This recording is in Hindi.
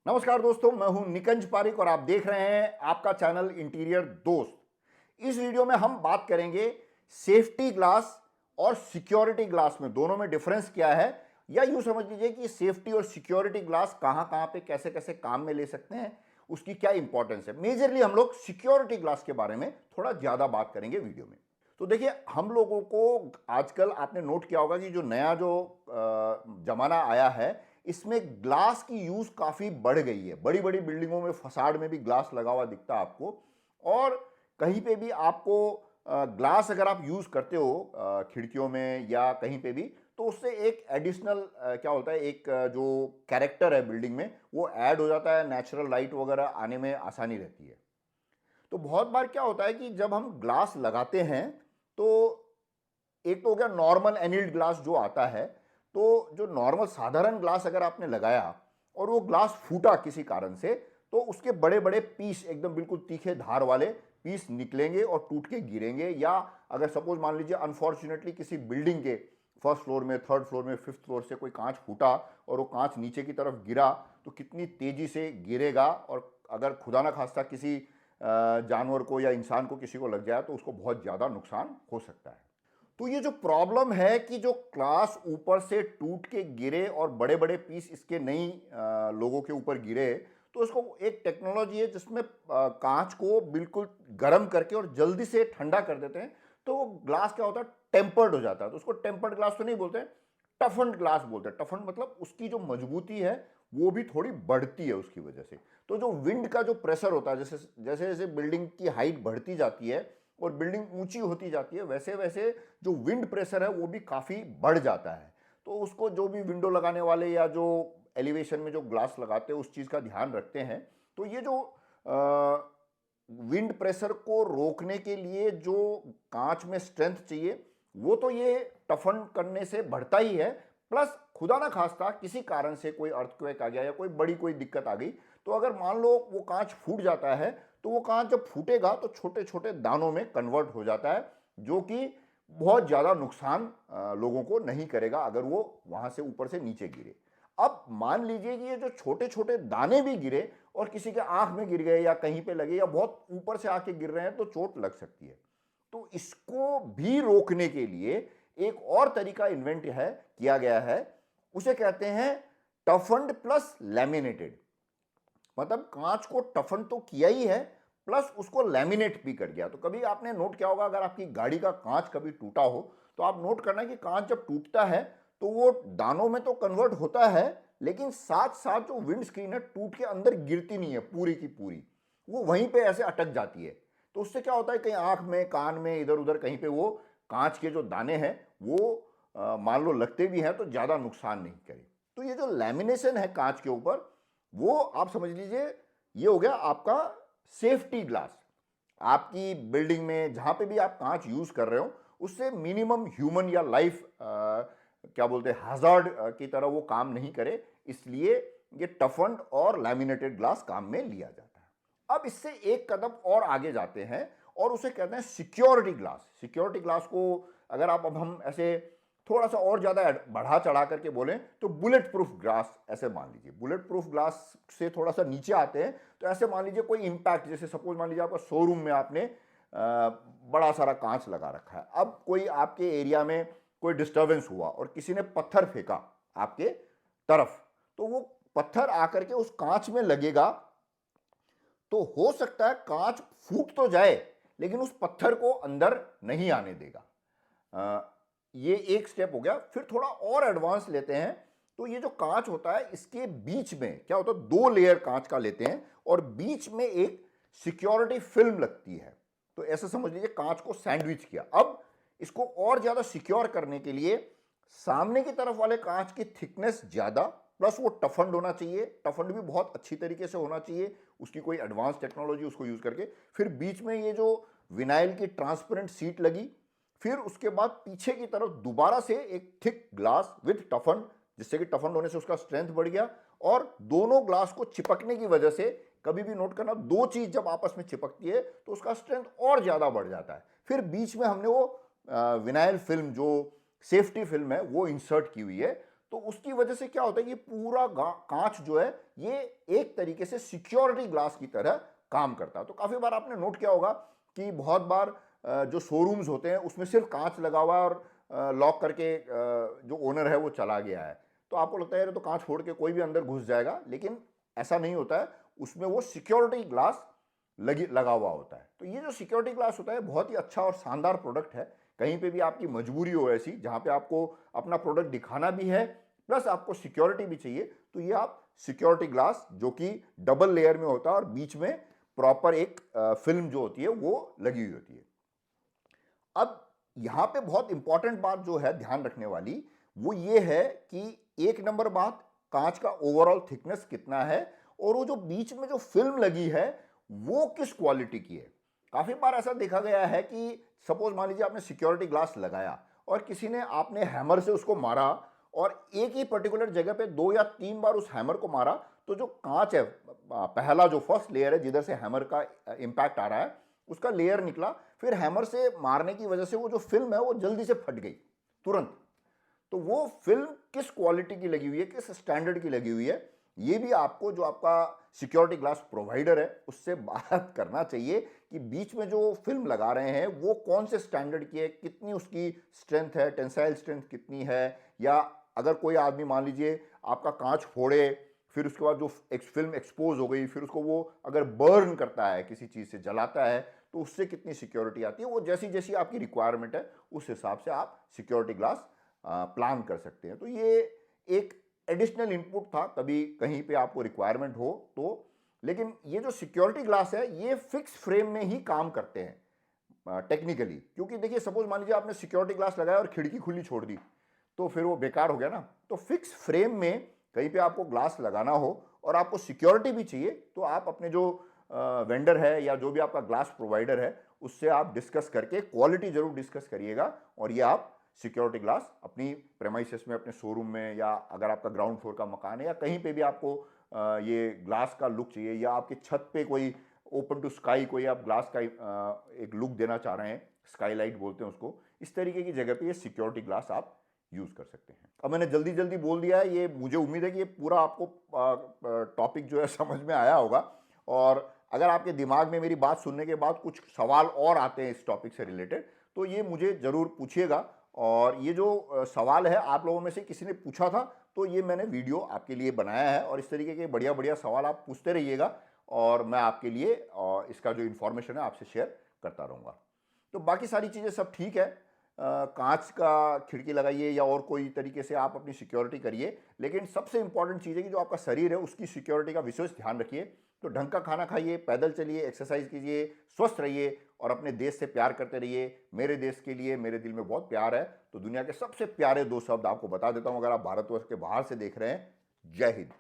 नमस्कार दोस्तों, मैं हूं निकंज पारिक और आप देख रहे हैं आपका चैनल इंटीरियर दोस्त। इस वीडियो में हम बात करेंगे सेफ्टी ग्लास और सिक्योरिटी ग्लास में दोनों में डिफरेंस क्या है, या यूं समझ लीजिए कि सेफ्टी और सिक्योरिटी ग्लास कहां कहां पे कैसे कैसे काम में ले सकते हैं, उसकी क्या इंपॉर्टेंस है। मेजरली हम लोग सिक्योरिटी ग्लास के बारे में थोड़ा ज्यादा बात करेंगे वीडियो में। तो देखिए, हम लोगों को आजकल आपने नोट किया होगा कि जो नया जो जमाना आया है, इसमें ग्लास की यूज काफी बढ़ गई है। बड़ी बड़ी बिल्डिंगों में फसाड में भी ग्लास लगा हुआ दिखता है आपको, और कहीं पे भी आपको ग्लास अगर आप यूज करते हो खिड़कियों में या कहीं पे भी, तो उससे एक एडिशनल क्या होता है, एक जो कैरेक्टर है बिल्डिंग में वो ऐड हो जाता है। नेचुरल लाइट वगैरह आने में आसानी रहती है। तो बहुत बार क्या होता है कि जब हम ग्लास लगाते हैं, तो एक तो हो गया नॉर्मल एनिल्ड ग्लास जो आता है। तो जो नॉर्मल साधारण ग्लास अगर आपने लगाया और वो ग्लास फूटा किसी कारण से, तो उसके बड़े बड़े पीस, एकदम बिल्कुल तीखे धार वाले पीस निकलेंगे और टूट के गिरेंगे। या अगर सपोज मान लीजिए अनफॉर्चुनेटली किसी बिल्डिंग के फर्स्ट फ्लोर में, थर्ड फ्लोर में, फिफ्थ फ्लोर से कोई कांच फूटा और वो कांच नीचे की तरफ गिरा, तो कितनी तेजी से गिरेगा, और अगर खुदा ना खास्ता किसी जानवर को या इंसान को किसी को लग जाए तो उसको बहुत ज़्यादा नुकसान हो सकता है। तो ये जो प्रॉब्लम है कि जो ग्लास ऊपर से टूट के गिरे और बड़े बड़े पीस इसके नहीं लोगों के ऊपर गिरे, तो इसको एक टेक्नोलॉजी है जिसमें कांच को बिल्कुल गर्म करके और जल्दी से ठंडा कर देते हैं। तो वो ग्लास क्या होता है, टेम्पर्ड हो जाता है। तो उसको टेम्पर्ड ग्लास तो नहीं बोलते हैं, टफन्ड ग्लास बोलते हैं। टफन्ड मतलब उसकी जो मजबूती है वो भी थोड़ी बढ़ती है उसकी वजह से। तो जो विंड का जो प्रेशर होता है, जैसे जैसे जैसे बिल्डिंग की हाइट बढ़ती जाती है और बिल्डिंग ऊंची होती जाती है, वैसे वैसे जो विंड प्रेशर है वो भी काफ़ी बढ़ जाता है। तो उसको जो भी विंडो लगाने वाले या जो एलिवेशन में जो ग्लास लगाते हैं उस चीज़ का ध्यान रखते हैं। तो ये जो विंड प्रेशर को रोकने के लिए जो कांच में स्ट्रेंथ चाहिए, वो तो ये टफन करने से बढ़ता ही है। प्लस खुदा ना खास्ता किसी कारण से कोई अर्थक्वेक आ गया या कोई बड़ी कोई दिक्कत आ गई, तो अगर मान लो वो कांच फूट जाता है, तो वो कांच जब फूटेगा तो छोटे छोटे दानों में कन्वर्ट हो जाता है, जो कि बहुत ज़्यादा नुकसान लोगों को नहीं करेगा अगर वो वहां से ऊपर से नीचे गिरे। अब मान लीजिए कि ये जो छोटे छोटे दाने भी गिरे और किसी के आंख में गिर गए या कहीं पे लगे या बहुत ऊपर से आके गिर रहे हैं, तो चोट लग सकती है। तो इसको भी रोकने के लिए एक और तरीका इन्वेंट है, किया गया है। उसे कहते हैं टफन्ड प्लस लैमिनेटेड। मतलब कांच को टफन तो किया ही है, प्लस उसको लैमिनेट भी कर गया। तो कभी आपने नोट किया होगा, अगर आपकी गाड़ी का कांच कभी टूटा हो, तो आप नोट करना कि कांच जब टूटता है तो वो दानों में तो कन्वर्ट होता है, लेकिन साथ साथ जो विंड स्क्रीन है टूट के अंदर गिरती नहीं है पूरी की पूरी, वो वहीं पे ऐसे अटक जाती है। तो उससे क्या होता है, कहीं आंख में, कान में, इधर उधर कहीं पे वो कांच के जो दाने हैं वो मान लो लगते भी हैं तो ज्यादा नुकसान नहीं करे। तो ये जो लैमिनेशन है कांच के ऊपर, वो आप समझ लीजिए ये हो गया आपका सेफ्टी ग्लास। आपकी बिल्डिंग में जहां पे भी आप कांच यूज कर रहे हो, उससे मिनिमम ह्यूमन या लाइफ क्या बोलते हैं, हैजार्ड की तरह वो काम नहीं करे, इसलिए ये टफन्ड और लैमिनेटेड ग्लास काम में लिया जाता है। अब इससे एक कदम और आगे जाते हैं और उसे कहते हैं सिक्योरिटी ग्लास। सिक्योरिटी ग्लास को अगर आप अब हम ऐसे थोड़ा सा और ज्यादा बढ़ा चढ़ा करके बोलें तो बुलेट प्रूफ ग्लास ऐसे मान लीजिए। बुलेट प्रूफ ग्लास से थोड़ा सा नीचे आते हैं तो ऐसे मान लीजिए कोई इंपैक्ट, जैसे सपोज मान लीजिए आपका शोरूम में आपने बड़ा सारा कांच लगा रखा है। अब कोई आपके एरिया में कोई डिस्टर्बेंस हुआ और किसी ने पत्थर फेंका आपके तरफ, तो वो पत्थर आकर के उस कांच में लगेगा, तो हो सकता है कांच फूट तो जाए लेकिन उस पत्थर को अंदर नहीं आने देगा। ये एक स्टेप हो गया। फिर थोड़ा और एडवांस लेते हैं। तो ये जो कांच होता है, इसके बीच में क्या होता है, दो लेयर कांच का लेते हैं और बीच में एक सिक्योरिटी फिल्म लगती है। तो ऐसा समझ लीजिए कांच को सैंडविच किया। अब इसको और ज्यादा सिक्योर करने के लिए सामने की तरफ वाले कांच की थिकनेस ज्यादा, प्लस वो टफन्ड होना चाहिए। टफन्ड भी बहुत अच्छी तरीके से होना चाहिए, उसकी कोई एडवांस टेक्नोलॉजी उसको यूज करके। फिर बीच में ये जो विनाइल की ट्रांसपेरेंट सीट लगी। फिर उसके बाद पीछे की तरफ दोबारा से एक थिक ग्लास विथ टफन, जिससे कि टफन होने से उसका स्ट्रेंथ बढ़ गया। और दोनों ग्लास को चिपकने की वजह से, कभी भी नोट करना, दो चीज जब आपस में चिपकती है तो उसका स्ट्रेंथ और ज्यादा बढ़ जाता है। फिर बीच में हमने वो विनाइल फिल्म, जो सेफ्टी फिल्म है, वो इंसर्ट की हुई है। तो उसकी वजह से क्या होता है, ये पूरा कांच जो है ये एक तरीके से सिक्योरिटी ग्लास की तरह काम करता है। तो काफी बार आपने नोट किया होगा कि बहुत बार जो शोरूम्स होते हैं उसमें सिर्फ कांच लगा हुआ है और लॉक करके जो ओनर है वो चला गया है, तो आपको लगता है यार तो कांच फोड़ के कोई भी अंदर घुस जाएगा, लेकिन ऐसा नहीं होता है। उसमें वो सिक्योरिटी ग्लास लगा हुआ होता है। तो ये जो सिक्योरिटी ग्लास होता है बहुत ही अच्छा और शानदार प्रोडक्ट है। कहीं पे भी आपकी मजबूरी हो ऐसी जहां पे आपको अपना प्रोडक्ट दिखाना भी है प्लस आपको सिक्योरिटी भी चाहिए, तो ये आप सिक्योरिटी ग्लास जो कि डबल लेयर में होता है और बीच में प्रॉपर एक फिल्म जो होती है वो लगी हुई होती है। अब यहां पे बहुत इंपॉर्टेंट बात जो है ध्यान रखने वाली वो ये है कि एक नंबर बात, कांच का ओवरऑल थिकनेस कितना है और वो जो बीच में जो फिल्म लगी है वो किस क्वालिटी की है। काफी बार ऐसा देखा गया है कि सपोज मान लीजिए आपने सिक्योरिटी ग्लास लगाया और किसी ने आपने हैमर से उसको मारा और एक ही पर्टिकुलर जगह पे 2 या 3 बार उस हैमर को मारा, तो जो कांच है पहला जो फर्स्ट लेयर है जिधर से हैमर का इंपैक्ट आ रहा है उसका लेयर निकला, फिर हैमर से मारने की वजह से वो जो फिल्म है वो जल्दी से फट गई तुरंत। तो वो फिल्म किस क्वालिटी की लगी हुई है, किस स्टैंडर्ड की लगी हुई है, ये भी आपको जो आपका सिक्योरिटी ग्लास प्रोवाइडर है उससे बात करना चाहिए कि बीच में जो फिल्म लगा रहे हैं वो कौन से स्टैंडर्ड की है, कितनी उसकी स्ट्रेंथ है, टेंसाइल स्ट्रेंथ कितनी है। या अगर कोई आदमी मान लीजिए आपका कांच फोड़े फिर उसके बाद जो फिल्म एक्सपोज हो गई फिर उसको वो अगर बर्न करता है किसी चीज़ से जलाता है तो उससे कितनी सिक्योरिटी आती है, वो जैसी जैसी आपकी रिक्वायरमेंट है उस हिसाब से आप सिक्योरिटी ग्लास प्लान कर सकते हैं। तो ये एक एडिशनल इनपुट था कभी कहीं पे आपको रिक्वायरमेंट हो तो। लेकिन ये जो सिक्योरिटी ग्लास है ये फिक्स फ्रेम में ही काम करते हैं टेक्निकली, क्योंकि देखिए सपोज मान लीजिए आपने सिक्योरिटी ग्लास लगाया और खिड़की खुली छोड़ दी तो फिर वो बेकार हो गया ना। तो फिक्स फ्रेम में कहीं पे आपको ग्लास लगाना हो और आपको सिक्योरिटी भी चाहिए तो आप अपने जो वेंडर है या जो भी आपका ग्लास प्रोवाइडर है उससे आप डिस्कस करके क्वालिटी जरूर डिस्कस करिएगा और ये आप सिक्योरिटी ग्लास अपनी प्रेमाइसेस में, अपने शोरूम में, या अगर आपका ग्राउंड फ्लोर का मकान है या कहीं पे भी आपको ये ग्लास का लुक चाहिए या आपकी छत पे कोई ओपन टू स्काई कोई आप ग्लास का एक लुक देना चाह रहे हैं, स्काईलाइट बोलते हैं उसको, इस तरीके की जगह पे ये सिक्योरिटी ग्लास आप यूज कर सकते हैं। अब मैंने जल्दी जल्दी बोल दिया है, ये मुझे उम्मीद है कि ये पूरा आपको टॉपिक जो है समझ में आया होगा। और अगर आपके दिमाग में मेरी बात सुनने के बाद कुछ सवाल और आते हैं इस टॉपिक से रिलेटेड तो ये मुझे ज़रूर पूछिएगा। और ये जो सवाल है आप लोगों में से किसी ने पूछा था तो ये मैंने वीडियो आपके लिए बनाया है और इस तरीके के बढ़िया बढ़िया सवाल आप पूछते रहिएगा और मैं आपके लिए इसका जो इन्फॉर्मेशन है आपसे शेयर करता रहूँगा। तो बाकी सारी चीज़ें सब ठीक है, कांच का खिड़की लगाइए या और कोई तरीके से आप अपनी सिक्योरिटी करिए, लेकिन सबसे इंपॉर्टेंट चीज़ है कि जो आपका शरीर है उसकी सिक्योरिटी का विशेष ध्यान रखिए। तो ढंग का खाना खाइए, पैदल चलिए, एक्सरसाइज कीजिए, स्वस्थ रहिए और अपने देश से प्यार करते रहिए। मेरे देश के लिए मेरे दिल में बहुत प्यार है। तो दुनिया के सबसे प्यारे 2 शब्द आपको बता देता हूं अगर आप भारतवर्ष के बाहर से देख रहे हैं। जय हिंद।